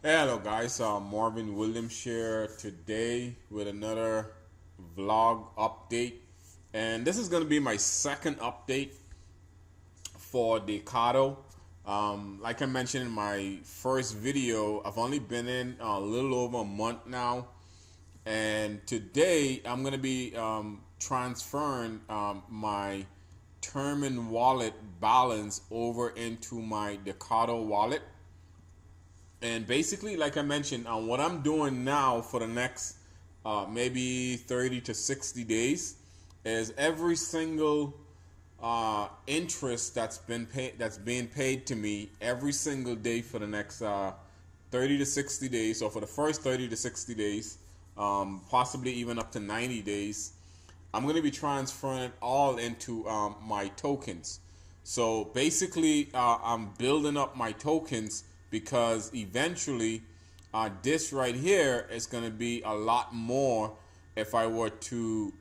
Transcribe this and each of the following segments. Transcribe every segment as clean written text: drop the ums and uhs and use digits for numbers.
Hey, hello guys, Marvin Williams here today with another vlog update, and this is going to be my second update for Dekado. Like I mentioned in my first video, I've only been in a little over a month now, and today I'm going to be transferring my Termin wallet balance over into my Dekado wallet. And basically, like I mentioned, what I'm doing now for the next maybe 30 to 60 days is every single interest that's being paid to me every single day for the next 30 to 60 days, or for the first 30 to 60 days, possibly even up to 90 days. I'm going to be transferring it all into my tokens. So basically, I'm building up my tokens because eventually this right here is going to be a lot more if I were to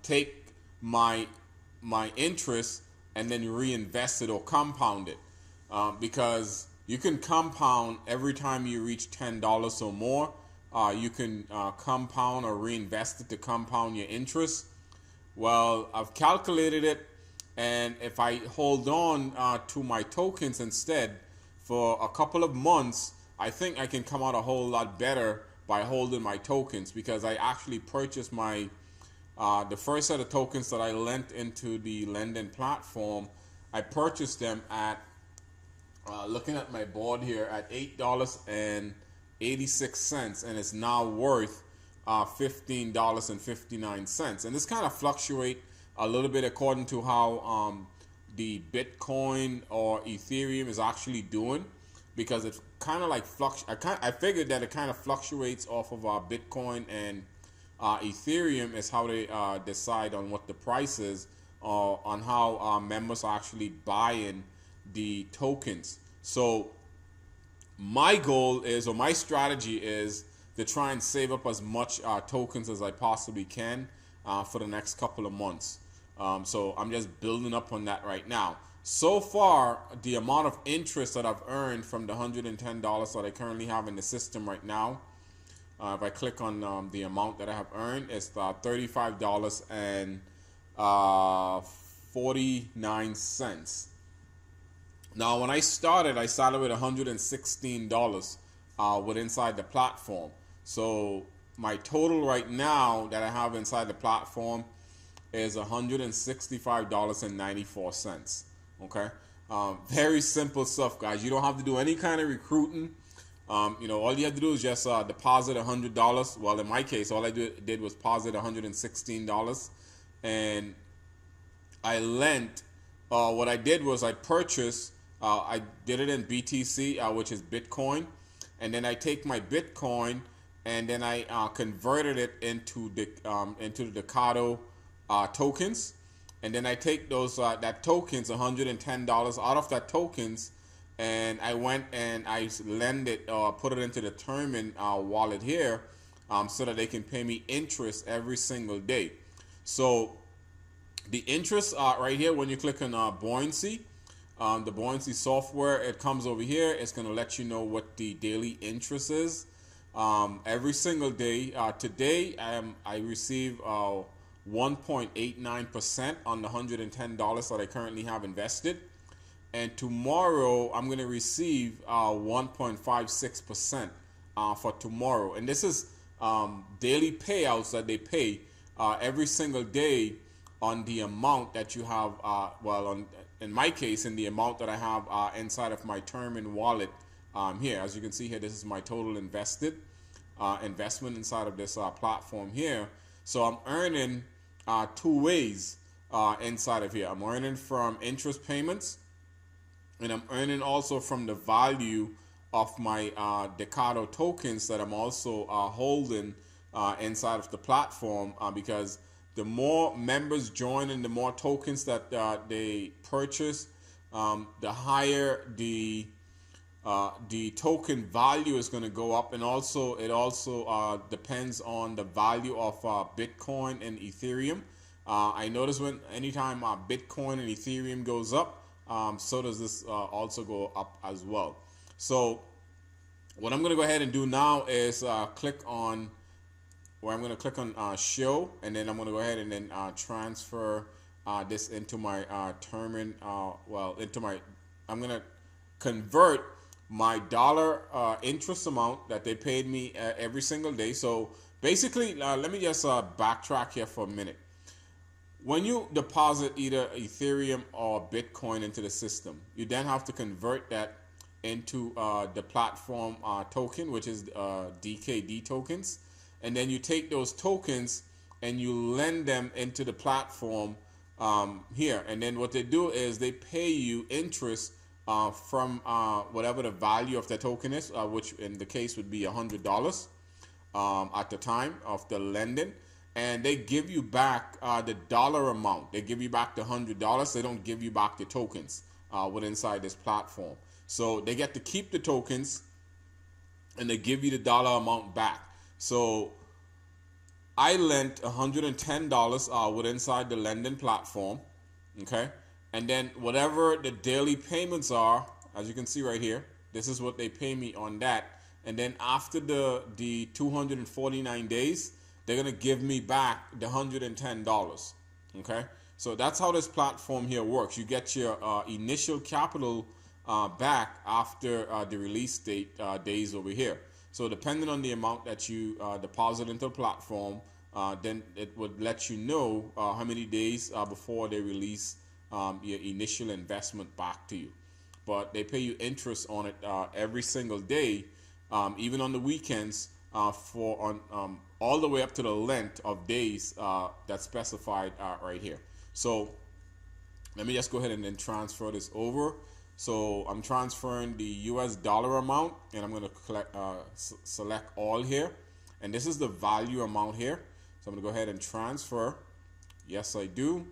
take my interest and then reinvest it or compound it, because you can compound every time you reach $10 or more. You can compound or reinvest it to compound your interest. Well, I've calculated it, and if I hold on to my tokens instead for a couple of months, I think I can come out a whole lot better by holding my tokens, because I actually purchased my the first set of tokens that I lent into the lending platform. I purchased them at looking at my board here at $8.86, and it's now worth $15.59. And this kind of fluctuate a little bit according to how the Bitcoin or Ethereum is actually doing, because it kind of like I figured that it kind of fluctuates off of Bitcoin, and Ethereum is how they decide on what the price is, on how members are actually buying the tokens. So my goal is, or my strategy is, to try and save up as much tokens as I possibly can for the next couple of months. So I'm just building up on that right now. So far, the amount of interest that I've earned from the $110 that I currently have in the system right now, if I click on the amount that I have earned, it's $35.49. Now, when I started with $116 with inside the platform. So my total right now that I have inside the platform is $165.94. Okay, very simple stuff, guys. You don't have to do any kind of recruiting. All you have to do is just deposit $100. Well, in my case, all I did was deposit $116, and I lent. What I did was I purchased. I did it in BTC, which is Bitcoin, and then I take my Bitcoin and then I converted it into the Dekado tokens, and then I take those that tokens, $110 out of that tokens, and I went and I lend it, put it into the Termin wallet here, so that they can pay me interest every single day. So the interest right here, when you click on Buoyancy, the Buoyancy software, it comes over here. It's going to let you know what the daily interest is every single day. Today, I receive 1.89% on the $110 that I currently have invested. And tomorrow, I'm going to receive 1.56% for tomorrow. And this is daily payouts that they pay every single day on the amount that you have, in my case, in the amount that I have inside of my Termin wallet here. As you can see here, this is my total investment inside of this platform here. So I'm earning two ways inside of here. I'm earning from interest payments, and I'm earning also from the value of my Dekado tokens that I'm also holding inside of the platform, because the more members join and the more tokens that they purchase, the higher the token value is going to go up. And also it depends on the value of Bitcoin and Ethereum. I notice anytime Bitcoin and Ethereum goes up, so does this also go up as well. So What I'm going to go ahead and do now is click on where I'm going to click on show, and then I'm going to go ahead and then transfer this into my into my, I'm going to convert my dollar interest amount that they paid me every single day. So basically, let me just backtrack here for a minute. When you deposit either Ethereum or Bitcoin into the system, you then have to convert that into the platform token, which is DKD tokens. And then you take those tokens and you lend them into the platform here. And then what they do is they pay you interest from whatever the value of the token is, which in the case would be $100 at the time of the lending. And they give you back the dollar amount. They give you back the $100. They don't give you back the tokens within inside this platform. So they get to keep the tokens and they give you the dollar amount back. So I lent $110 within inside the lending platform. Okay. And then whatever the daily payments are, as you can see right here, this is what they pay me on that. And then after the 249 days, they're going to give me back the $110. Okay. So that's how this platform here works. You get your initial capital back after the release date days over here. So depending on the amount that you deposit into the platform, then it would let you know how many days before they release your initial investment back to you. But they pay you interest on it every single day, even on the weekends, for all the way up to the length of days that's specified right here. So let me just go ahead and then transfer this over. So I'm transferring the US dollar amount, and I'm going to select all here. And this is the value amount here. So I'm going to go ahead and transfer. Yes, I do.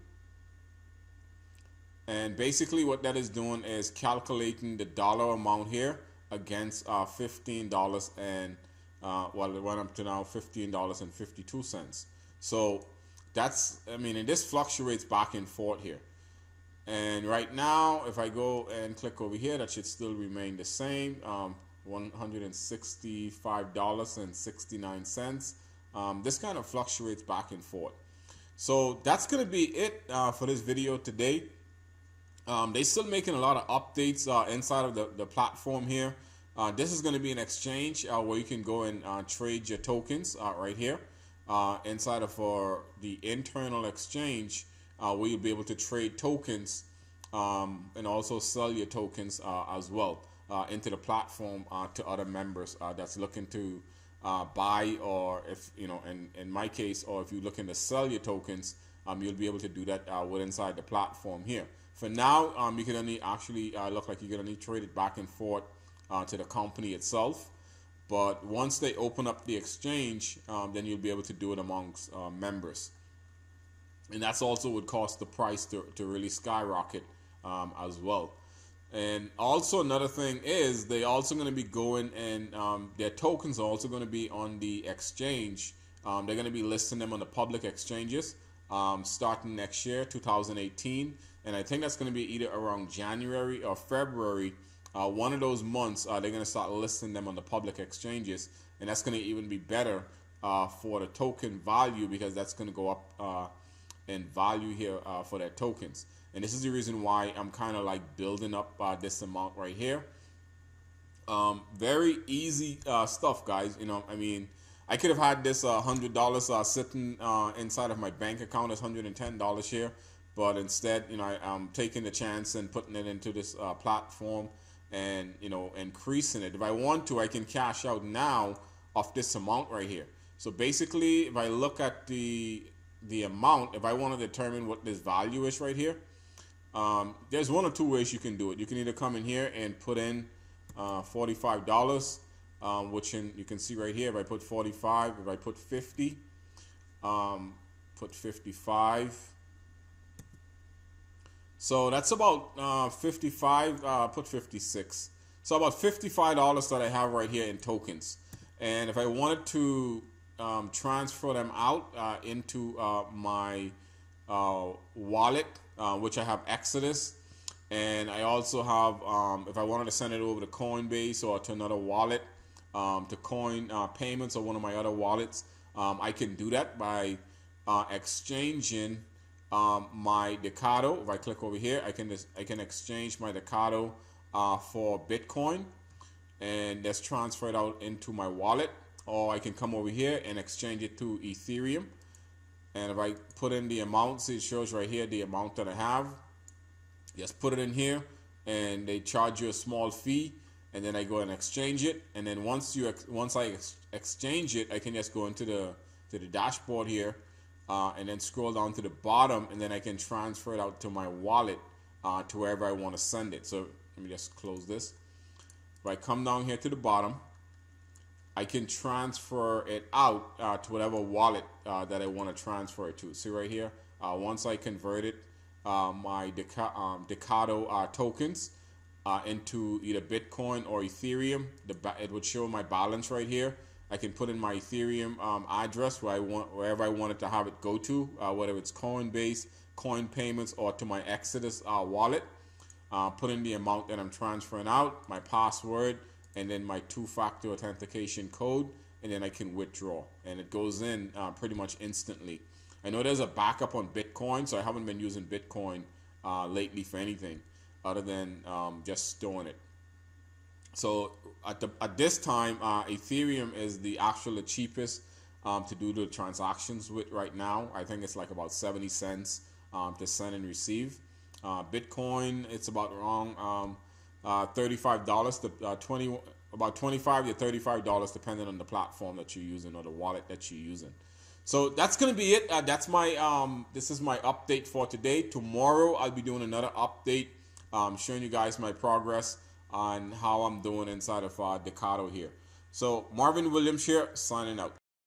And basically what that is doing is calculating the dollar amount here against $15 and well, it went up to now $15.52. So that's, I mean, and this fluctuates back and forth here. And right now, if I go and click over here, that should still remain the same, $165.69. This kind of fluctuates back and forth. So that's going to be it for this video today. They're still making a lot of updates inside of the platform here. This is going to be an exchange where you can go and trade your tokens right here inside of the internal exchange, where you'll be able to trade tokens and also sell your tokens as well into the platform to other members that's looking to buy, or if you know, in my case, or if you're looking to sell your tokens, you'll be able to do that within inside the platform here. For now, you can only actually look like you're going to need to trade it back and forth to the company itself. But once they open up the exchange, then you'll be able to do it amongst members. And that's also would cause the price to really skyrocket as well. And also another thing is they also going to be going, and their tokens are also going to be on the exchange. They're going to be listing them on the public exchanges starting next year, 2018. And I think that's going to be either around January or February. One of those months, they're going to start listing them on the public exchanges. And that's going to even be better for the token value, because that's going to go up in value here for their tokens. And this is the reason why I'm kind of like building up this amount right here. Very easy stuff, guys. You know, I mean, I could have had this $100 sitting inside of my bank account as $110 here. But instead, you know, I'm taking the chance and putting it into this platform and, you know, increasing it. If I want to, I can cash out now of this amount right here. So basically, if I look at the amount, if I want to determine what this value is right here, there's one or two ways you can do it. You can either come in here and put in $45, which you can see right here. If I put 45, if I put 50, put 55. So that's about 55, put 56. So about $55 that I have right here in tokens. And if I wanted to transfer them out into my wallet, which I have Exodus, and I also have, if I wanted to send it over to Coinbase or to another wallet, to coin payments or one of my other wallets, I can do that by exchanging my Dekado. If I click over here, I can exchange my Dekado for Bitcoin, and that's transferred out into my wallet. Or I can come over here and exchange it to Ethereum. And if I put in the amount, see, it shows right here the amount that I have. Just put it in here, and they charge you a small fee, and then I go and exchange it. And then once I exchange it, I can just go into the dashboard here, and then scroll down to the bottom, and then I can transfer it out to my wallet to wherever I want to send it. So let me just close this. If I come down here to the bottom, I can transfer it out to whatever wallet that I want to transfer it to. See right here, once I converted my Dekado tokens into either Bitcoin or Ethereum, it would show my balance right here. I can put in my Ethereum address wherever I wanted to have it go to, whether it's Coinbase, Coin Payments, or to my Exodus wallet. Put in the amount that I'm transferring out, my password, and then my two-factor authentication code, and then I can withdraw, and it goes in pretty much instantly. I know there's a backup on Bitcoin, so I haven't been using Bitcoin lately for anything other than just storing it. So at this time, Ethereum is the cheapest to do the transactions with right now. I think it's like about 70 cents to send and receive. Bitcoin, it's about around $35 to about $25 to $35, depending on the platform that you're using or the wallet that you're using. So that's gonna be it. That's my this is my update for today. Tomorrow I'll be doing another update, showing you guys my progress on how I'm doing inside of Dekado here. So Marvin Williams here, signing out.